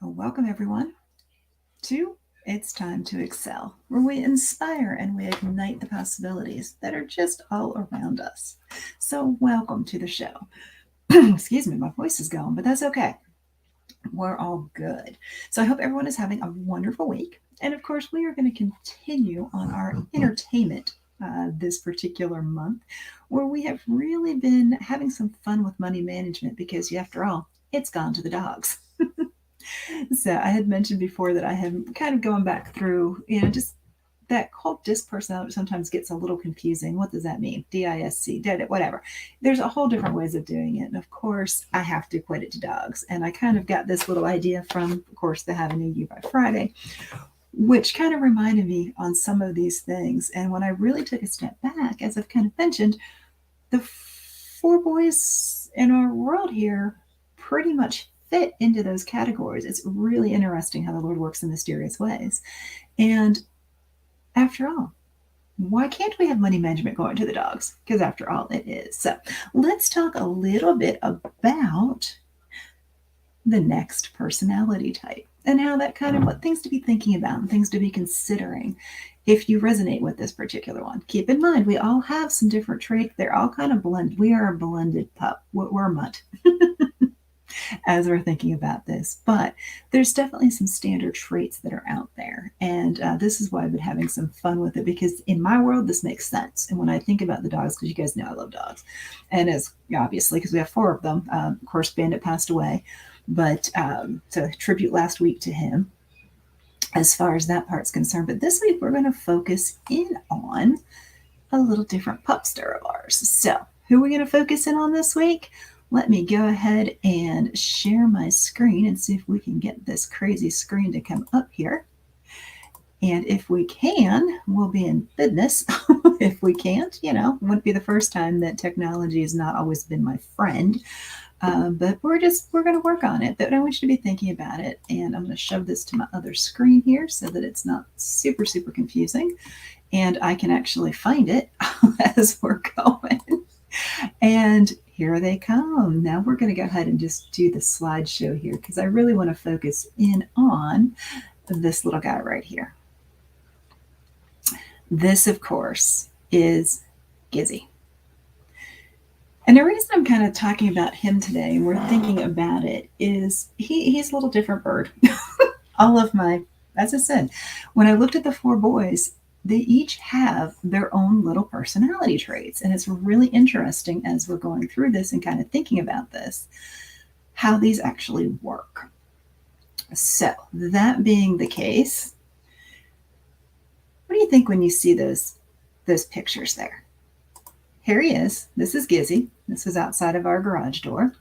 Welcome, everyone, to It's Time to Excel, where we inspire and we ignite the possibilities that are just all around us. So, welcome to the show. Excuse me, my voice is going, but that's okay. We're all good. So, I hope everyone is having a wonderful week. And of course, we are going to continue on our entertainment this particular month, where we have really been having some fun with money management because, after all, it's gone to the dogs. So I had mentioned before that I have kind of going back through, just that whole disc personality sometimes gets a little confusing. What does that mean? DISC, whatever. There's a whole different ways of doing it. And of course, I have to equate it to dogs. And I kind of got this little idea from, of course, the Have a New You by Friday, which kind of reminded me on some of these things. And when I really took a step back, as I've kind of mentioned, the four boys in our world here pretty much fit into those categories. It's really interesting how the Lord works in mysterious ways. And after all, why can't we have money management going to the dogs? Because after all, it is. So let's talk a little bit about the next personality type and how that kind of what things to be thinking about and things to be considering if you resonate with this particular one. Keep in mind, we all have some different traits. They're all kind of blended. We are a blended pup. We're a mutt. As we're thinking about this. But there's definitely some standard traits that are out there. And this is why I've been having some fun with it because in my world, this makes sense. And when I think about the dogs, because you guys know I love dogs, and as obviously, because we have four of them, of course, Bandit passed away. But so tribute last week to him as far as that part's concerned. But this week, we're going to focus in on a little different pupster of ours. So who are we going to focus in on this week? Let me go ahead and share my screen and see if we can get this crazy screen to come up here. And if we can, we'll be in business. If we can't, it wouldn't be the first time that technology has not always been my friend. But we're going to work on it. But I want you to be thinking about it. And I'm going to shove this to my other screen here so that it's not super, super confusing. And I can actually find it as we're going. And here they come. Now we're going to go ahead and just do the slideshow here because I really want to focus in on this little guy right here. This, of course, is Gizzy. And the reason I'm kind of talking about him today and we're thinking about it is he's a little different bird. All of my, as I said, when I looked at the four boys, they each have their own little personality traits. And it's really interesting as we're going through this and kind of thinking about this, how these actually work. So, that being the case, what do you think when you see those pictures there? Here he is. This is Gizzy. This is outside of our garage door.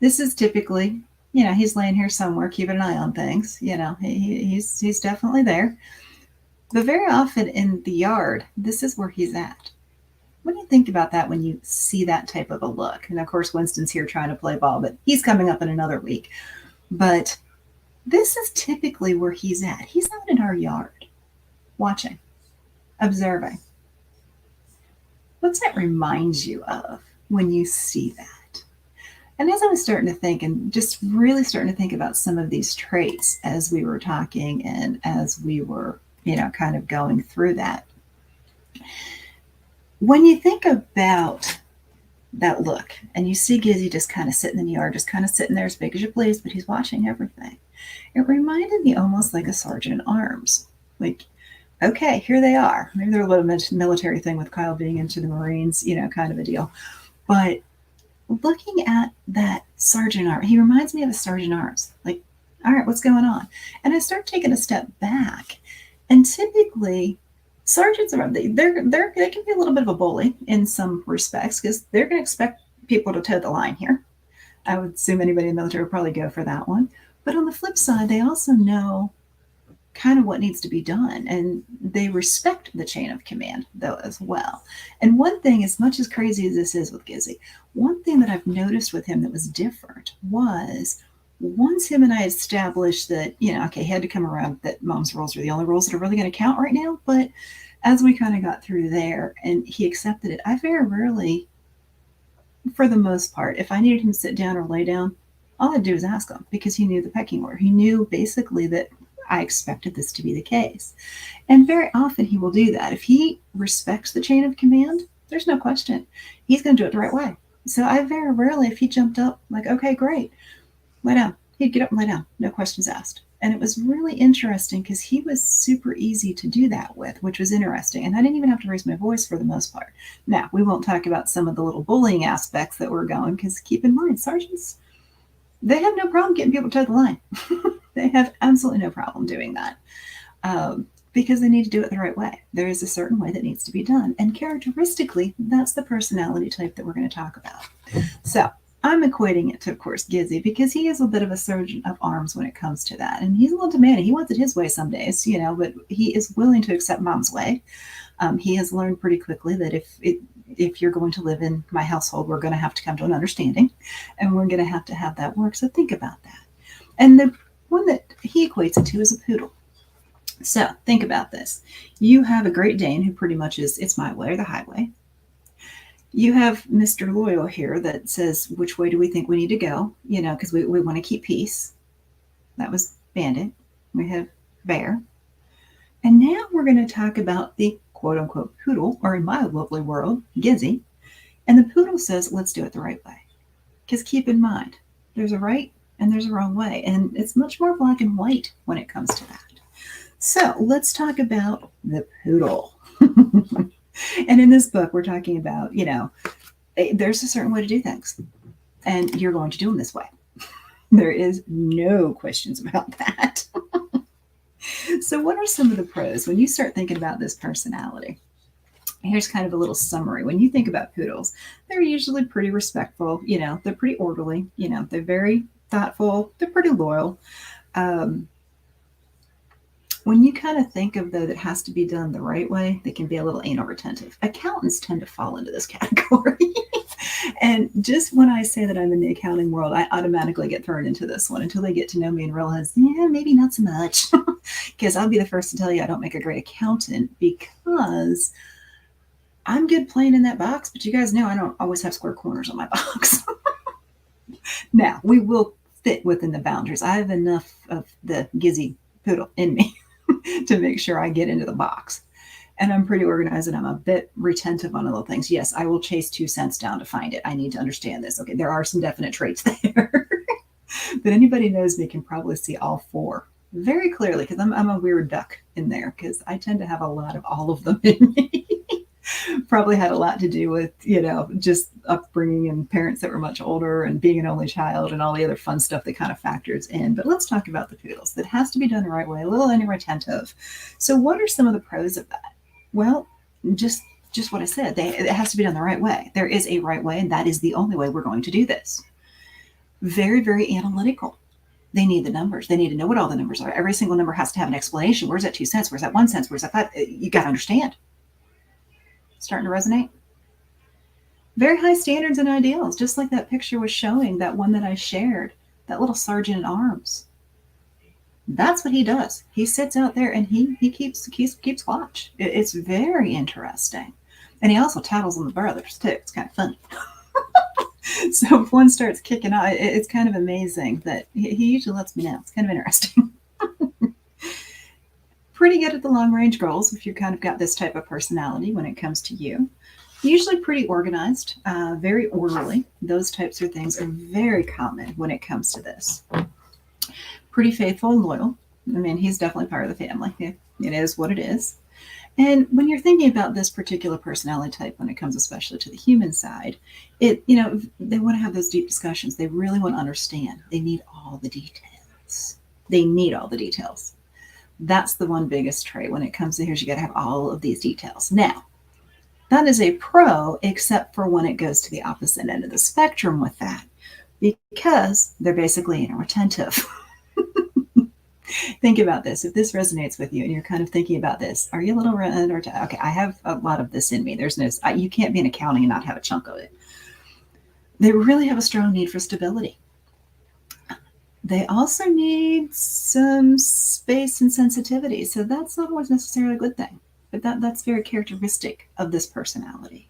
This is typically, he's laying here somewhere, keeping an eye on things. He's definitely there. But very often in the yard, this is where he's at. What do you think about that when you see that type of a look? And of course, Winston's here trying to play ball, but he's coming up in another week. But this is typically where he's at. He's out in our yard, watching, observing. What's that remind you of when you see that? And as I was starting to think and just really starting to think about some of these traits as we were talking and as we were kind of going through that. When you think about that look and you see Gizzy just kind of sitting in the yard, just kind of sitting there as big as you please, but he's watching everything. It reminded me almost like a sergeant at arms. Like, okay, here they are. Maybe they're a little military thing with Kyle being into the Marines, kind of a deal. But looking at that sergeant arms, he reminds me of a sergeant arms. Like, all right, what's going on? And I start taking a step back. And typically, sergeants they can be a little bit of a bully in some respects because they're going to expect people to toe the line here. I would assume anybody in the military would probably go for that one. But on the flip side, they also know kind of what needs to be done, and they respect the chain of command though as well. And one thing, as much as crazy as this is with Gizzy, one thing that I've noticed with him that was different was once him and I established that, okay, he had to come around that mom's rules are the only rules that are really going to count right now. But as we kind of got through there and he accepted it, I very rarely, for the most part, if I needed him to sit down or lay down, All I'd do was ask him because he knew the pecking order. He knew basically that I expected this to be the case. And very often he will do that. If he respects the chain of command, there's no question. He's going to do it the right way. So I very rarely, if he jumped up, like, okay, great, lay down. He'd get up and lay down, no questions asked. And it was really interesting because he was super easy to do that with, which was interesting. And I didn't even have to raise my voice for the most part. Now, we won't talk about some of the little bullying aspects that were going because keep in mind, sergeants, they have no problem getting people to toe the line. They have absolutely no problem doing that because they need to do it the right way. There is a certain way that needs to be done. And characteristically, that's the personality type that we're going to talk about. So I'm equating it to, of course, Gizzy because he is a bit of a surgeon of arms when it comes to that. And he's a little demanding. He wants it his way some days, but he is willing to accept mom's way. He has learned pretty quickly that if you're going to live in my household, we're going to have to come to an understanding and we're going to have that work. So think about that. And the one that he equates it to is a poodle. So think about this. You have a Great Dane who pretty much is, it's my way or the highway. You have Mr. Loyal here that says, which way do we think we need to go? Because we want to keep peace. That was Bandit. We have Bear. And now we're going to talk about the quote unquote poodle, or in my lovely world, Gizzy. And the poodle says, let's do it the right way. Because keep in mind, there's a right and there's a wrong way. And it's much more black and white when it comes to that. So let's talk about the poodle. And in this book, we're talking about, there's a certain way to do things. And you're going to do them this way. There is no questions about that. So what are some of the pros when you start thinking about this personality? Here's kind of a little summary. When you think about poodles, they're usually pretty respectful. They're pretty orderly. They're very thoughtful. They're pretty loyal. When you kind of think of though that has to be done the right way, they can be a little anal retentive. Accountants tend to fall into this category. And just when I say that I'm in the accounting world, I automatically get thrown into this one until they get to know me and realize, yeah, maybe not so much. Because I'll be the first to tell you I don't make a great accountant because I'm good playing in that box, but you guys know I don't always have square corners on my box. Now, we will fit within the boundaries. I have enough of the Gizzy poodle in me to make sure I get into the box. And I'm pretty organized and I'm a bit retentive on little things. Yes, I will chase 2 cents down to find it. I need to understand this. Okay, there are some definite traits there. But anybody knows me can probably see all 4 very clearly because I'm a weird duck in there because I tend to have a lot of all of them in me. Probably had a lot to do with, just upbringing and parents that were much older and being an only child and all the other fun stuff that kind of factors in. But let's talk about the poodles. That has to be done the right way, a little retentive. So what are some of the pros of that? Well, just what I said. It has to be done the right way. There is a right way, and that is the only way we're going to do this. Very, very analytical. They need the numbers. They need to know what all the numbers are. Every single number has to have an explanation. Where's that 2 cents? Where's that 1 cent? Where's that 5? You got to understand. Starting to resonate? Very high standards and ideals, just like that picture was showing, that one that I shared, that little sergeant at arms. That's what he does. He sits out there and he keeps watch. It's very interesting. And he also tattles on the brothers too. It's kind of funny. So if one starts kicking out, it's kind of amazing that he usually lets me know. It's kind of interesting. Pretty good at the long range goals if you've kind of got this type of personality when it comes to you. Usually pretty organized, very orderly. Those types of things are very common when it comes to this. Pretty faithful and loyal. I mean, he's definitely part of the family. It is what it is. And when you're thinking about this particular personality type, when it comes especially to the human side, they want to have those deep discussions. They really want to understand. They need all the details. That's the one biggest trait when it comes to here. You got to have all of these details. Now, that is a pro, except for when it goes to the opposite end of the spectrum with that, because they're basically retentive. Think about this. If this resonates with you and you're kind of thinking about this, are you a little okay, I have a lot of this in me. There's no, you can't be in accounting and not have a chunk of it. They really have a strong need for stability. They also need some space and sensitivity. So that's not always necessarily a good thing, but that's very characteristic of this personality.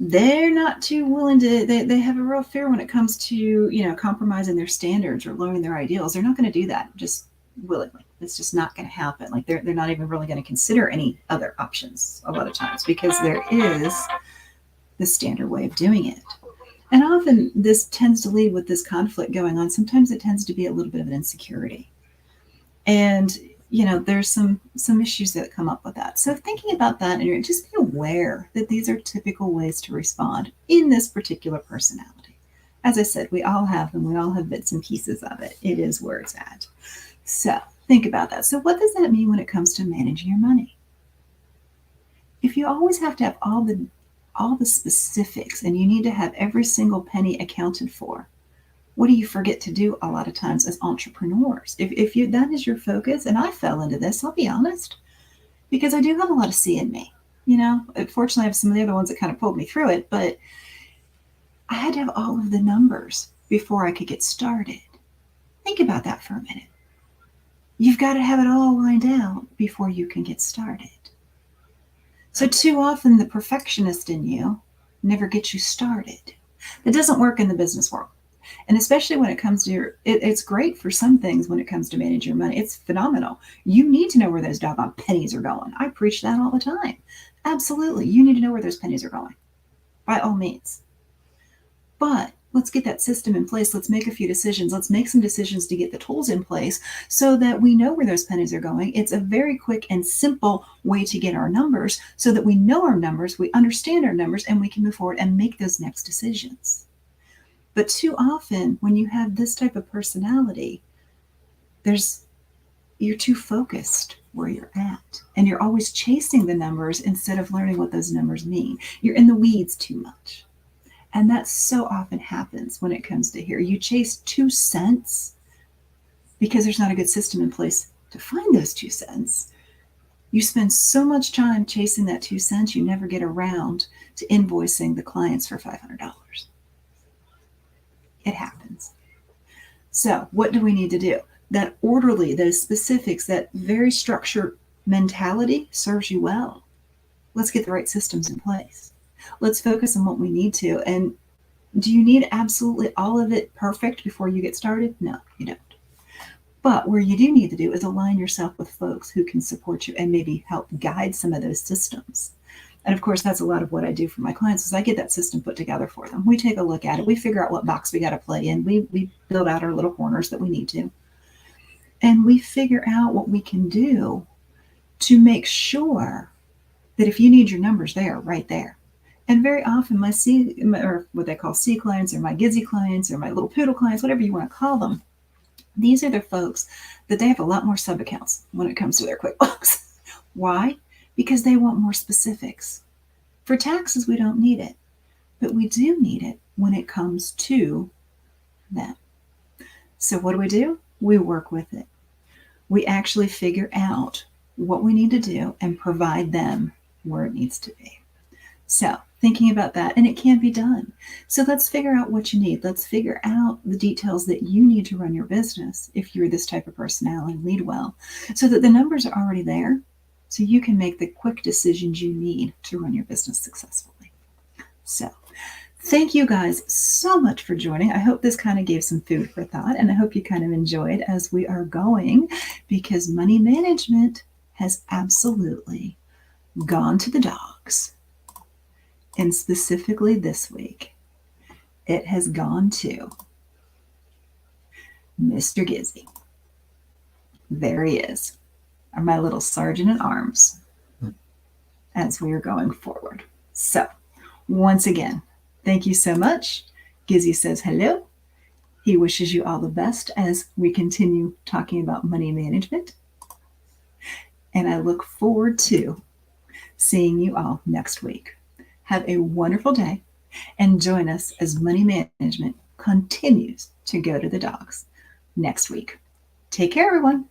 they're not too willing to, they have a real fear when it comes to, compromising their standards or lowering their ideals. They're not going to do that just willingly. It's just not going to happen. Like they're not even really going to consider any other options a lot of times because there is the standard way of doing it. And often this tends to lead with this conflict going on. Sometimes it tends to be a little bit of an insecurity. And there's some issues that come up with that. So thinking about that, and just be aware that these are typical ways to respond in this particular personality. As I said, we all have them. We all have bits and pieces of it. It is where it's at. So think about that. So what does that mean when it comes to managing your money? If you always have to have all the specifics and you need to have every single penny accounted for, what do you forget to do a lot of times as entrepreneurs? If you that is your focus, and I fell into this, I'll be honest, because I do have a lot of C in me. Fortunately, I have some of the other ones that kind of pulled me through it, but I had to have all of the numbers before I could get started. Think about that for a minute. You've got to have it all lined out before you can get started. So too often the perfectionist in you never gets you started. That doesn't work in the business world. And especially when it comes to it's great for some things when it comes to managing your money. It's phenomenal. You need to know where those doggone pennies are going. I preach that all the time. Absolutely. You need to know where those pennies are going, by all means. But let's get that system in place. Let's make a few decisions. Let's make some decisions to get the tools in place so that we know where those pennies are going. It's a very quick and simple way to get our numbers so that we know our numbers, we understand our numbers, and we can move forward and make those next decisions. But too often, when you have this type of personality, you're too focused where you're at. And you're always chasing the numbers instead of learning what those numbers mean. You're in the weeds too much. And that so often happens when it comes to here. You chase 2 cents because there's not a good system in place to find those 2 cents. You spend so much time chasing that 2 cents, you never get around to invoicing the clients for $500. It happens. So what do we need to do? That orderly, those specifics, that very structured mentality serves you well. Let's get the right systems in place. Let's focus on what we need to. And do you need absolutely all of it perfect before you get started? No, you don't. But where you do need to do is align yourself with folks who can support you and maybe help guide some of those systems. And of course, that's a lot of what I do for my clients is I get that system put together for them. We take a look at it. We figure out what box we got to play in. We build out our little corners that we need to. And we figure out what we can do to make sure that if you need your numbers, they are right there. And very often my C, or what they call C clients, or my Gizzy clients, or my little poodle clients, whatever you want to call them, these are the folks that they have a lot more sub-accounts when it comes to their QuickBooks. Why? Because they want more specifics. For taxes, we don't need it, but we do need it when it comes to them. So what do? We work with it. We actually figure out what we need to do and provide them where it needs to be. So thinking about that, and it can be done. So let's figure out what you need. Let's figure out the details that you need to run your business if you're this type of personality and lead well, so that the numbers are already there, so you can make the quick decisions you need to run your business successfully. So thank you guys so much for joining. I hope this kind of gave some food for thought, and I hope you kind of enjoyed as we are going, because money management has absolutely gone to the dogs. And specifically this week, it has gone to Mr. Gizzy. There he is, my little sergeant at arms, as we are going forward. So once again, thank you so much. Gizzy says hello. He wishes you all the best as we continue talking about money management. And I look forward to seeing you all next week. Have a wonderful day and join us as money management continues to go to the dogs next week. Take care, everyone.